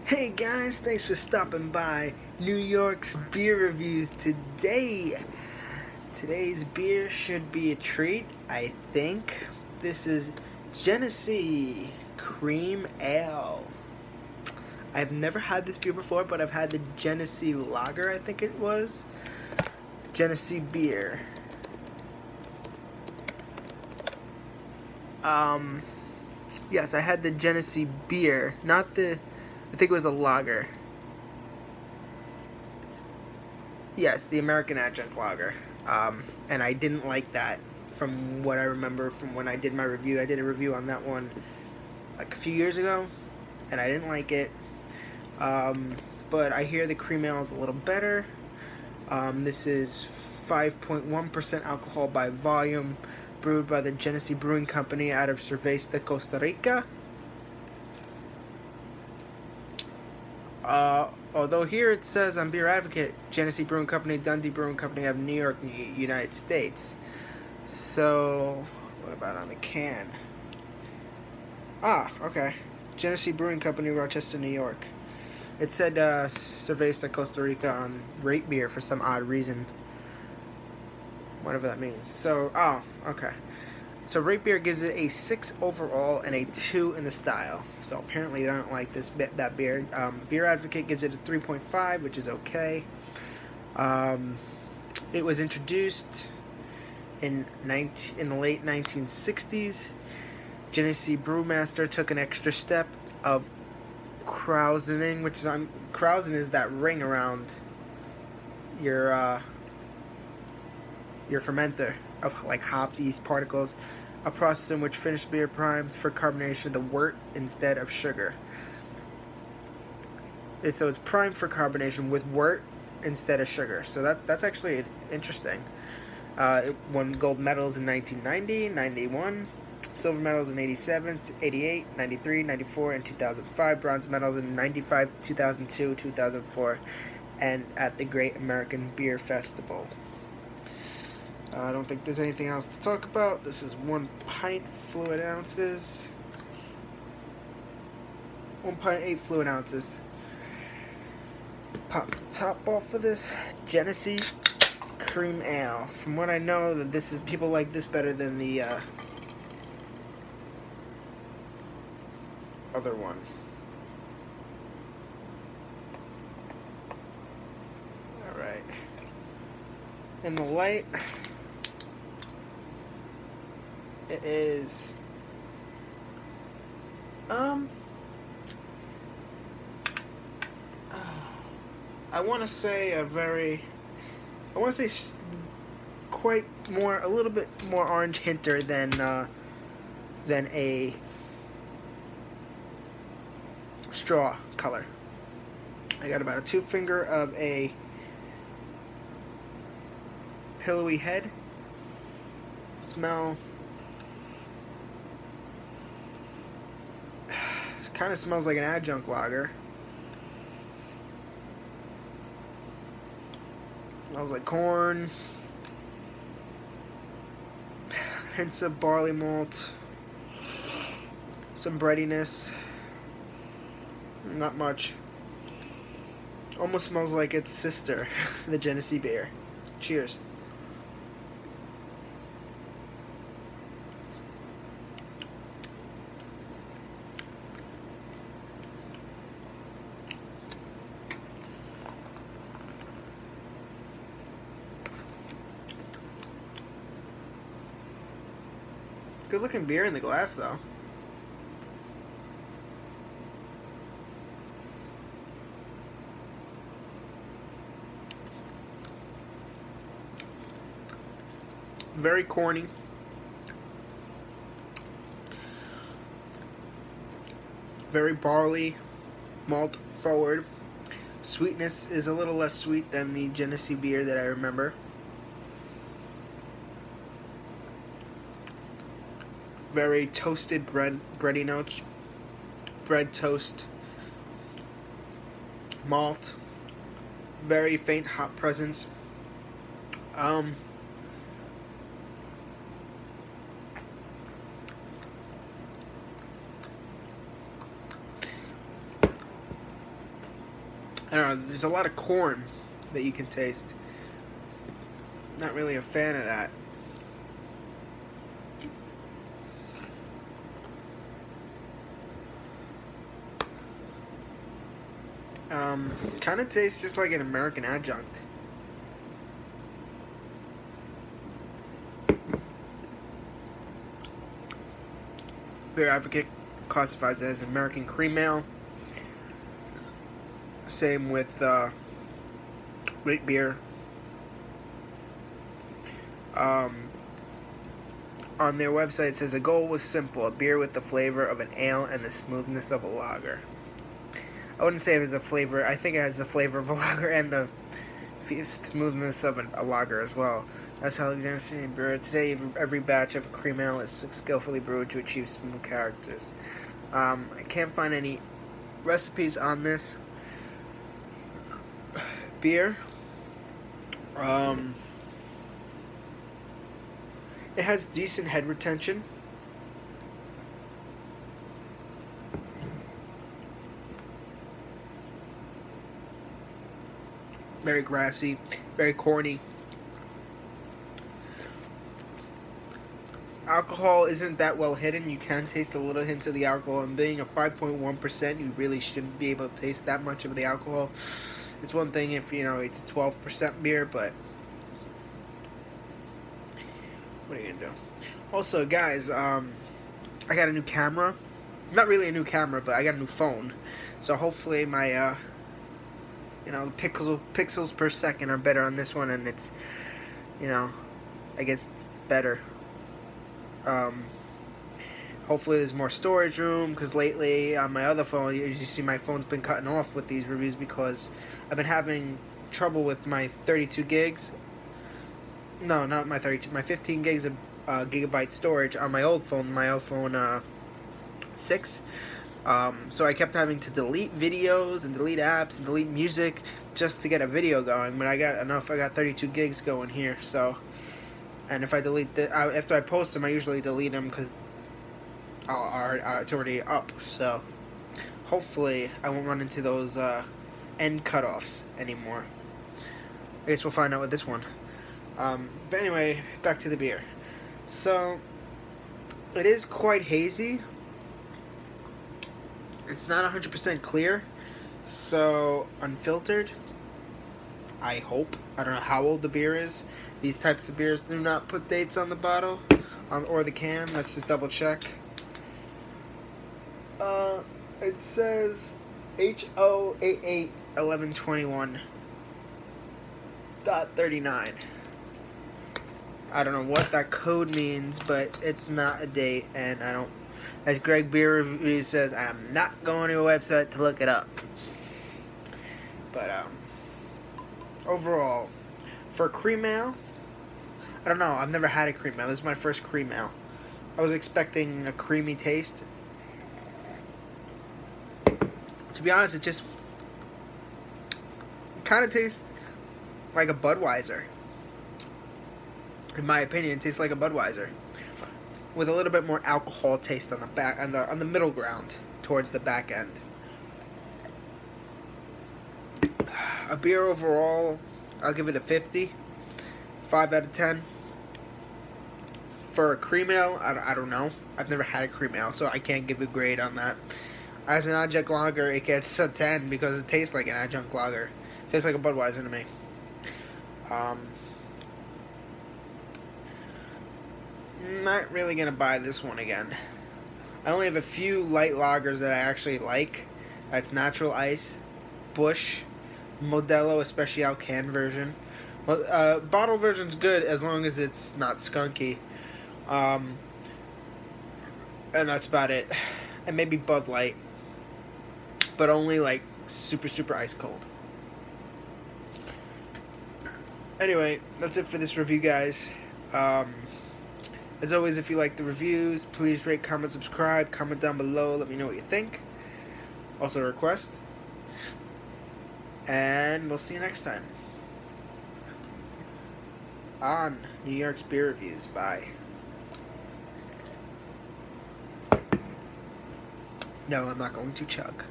Hey guys, thanks for stopping by New York's beer reviews today. Today's beer should be a treat, I think. This is Genesee Cream Ale. I've never had this beer before, but I've had the Genesee Lager, I think it was. Genesee beer. Yes, I had the Genesee beer, not the, I think it was a lager. Yes, the American Adjunct Lager. And I didn't like that from what I remember from when I did my review. I did a review on that one like a few years ago, and I didn't like it. But I hear the cream ale is a little better. This is 5.1% alcohol by volume, brewed by the Genesee Brewing Company out of Cerveza, Costa Rica. Although here it says on Beer Advocate, Genesee Brewing Company, Dundee Brewing Company of New York, United States. So, what about on the can? Okay. Genesee Brewing Company, Rochester, New York. It said Cerveza, Costa Rica on Rate Beer for some odd reason. Whatever that means. So, okay. So Rate Beer gives it a 6 overall and a 2 in the style. So apparently they don't like that beer. Beer Advocate gives it a 3.5, which is okay. It was introduced in the late 1960s. Genesee Brewmaster took an extra step of krausening, which is krausen is that ring around your fermenter of like hops, yeast particles, a process in which finished beer primed for carbonation of the wort instead of sugar. So it's primed for carbonation with wort instead of sugar. So that's actually interesting. It won gold medals in 1990, 91, silver medals in 87, 88, 93, 94, and 2005, bronze medals in 95, 2002, 2004, and at the Great American Beer Festival. I don't think there's anything else to talk about. This is 1 pint fluid ounces. 1 pint, 8 fluid ounces. Pop the top off of this Genesee Cream Ale. From what I know, that this is people like this better than the other one. All right. In the light. It is I want to say a little bit more orange hinter than a straw color. I got about a 2 finger of a pillowy head. Smell. Kind of smells like an adjunct lager. Smells like corn. Hints of barley malt. Some breadiness. Not much. Almost smells like its sister, the Genesee beer. Cheers. Good looking beer in the glass, though. Very corny. Very barley malt forward. Sweetness is a little less sweet than the Genesee beer that I remember. Very toasted bready notes. Bread toast. Malt. Very faint hop presence. I don't know, there's a lot of corn that you can taste. Not really a fan of that. Kind of tastes just like an American adjunct. Beer Advocate classifies it as American Cream Ale. Same with Wheat Beer. On their website it says the goal was simple: a beer with the flavor of an ale and the smoothness of a lager. I wouldn't say it has a flavor. I think it has the flavor of a lager and the smoothness of a lager as well. That's how Genesee brew. Today, every batch of a cream ale is skillfully brewed to achieve smooth characters. I can't find any recipes on this beer. It has decent head retention. Very grassy, very corny. Alcohol isn't that well hidden. You can taste a little hint of the alcohol, and being a 5.1%, you really shouldn't be able to taste that much of the alcohol. It's one thing if, it's a 12% beer, but what are you gonna do? Also, guys, I got a new camera. Not really a new camera, but I got a new phone. So hopefully my, the pixels per second are better on this one, and it's, I guess it's better. Hopefully there's more storage room, because lately on my other phone, as you see, my phone's been cutting off with these reviews because I've been having trouble with my 32 gigs. No, not my 32. My 15 gigs of gigabyte storage on my old phone, my iPhone 6. So I kept having to delete videos and delete apps and delete music just to get a video going. But I got enough. I got 32 gigs going here. So, and if I delete after I post them, I usually delete them because it's already up. So hopefully I won't run into those end cutoffs anymore. I guess we'll find out with this one. But anyway, back to the beer. So it is quite hazy. It's not 100% clear, so unfiltered. I hope. I don't know how old the beer is. These types of beers do not put dates on the bottle or the can. Let's just double check. It says HO881121.39. I don't know what that code means, but it's not a date, and I don't. As Greg Beer Review says, I'm not going to a website to look it up. But overall, for a cream ale, I don't know. I've never had a cream ale. This is my first cream ale. I was expecting a creamy taste. To be honest, it kind of tastes like a Budweiser. In my opinion, it tastes like a Budweiser, with a little bit more alcohol taste on the back, on the middle ground, towards the back end. A beer overall, I'll give it a 50, 5 out of 10. For a cream ale, I don't know. I've never had a cream ale, so I can't give a grade on that. As an adjunct lager, it gets a 10 because it tastes like an adjunct lager. It tastes like a Budweiser to me. Not really gonna buy this one again. I only have a few light lagers that I actually like. That's Natural Ice, Busch, Modelo Especial can version. Bottle version's good as long as it's not skunky. And that's about it. And maybe Bud Light, but only like super ice cold. Anyway, that's it for this review, guys. As always, if you like the reviews, please rate, comment, subscribe. Comment down below. Let me know what you think. Also a request. And we'll see you next time on New York's Beer Reviews. Bye. No, I'm not going to chug.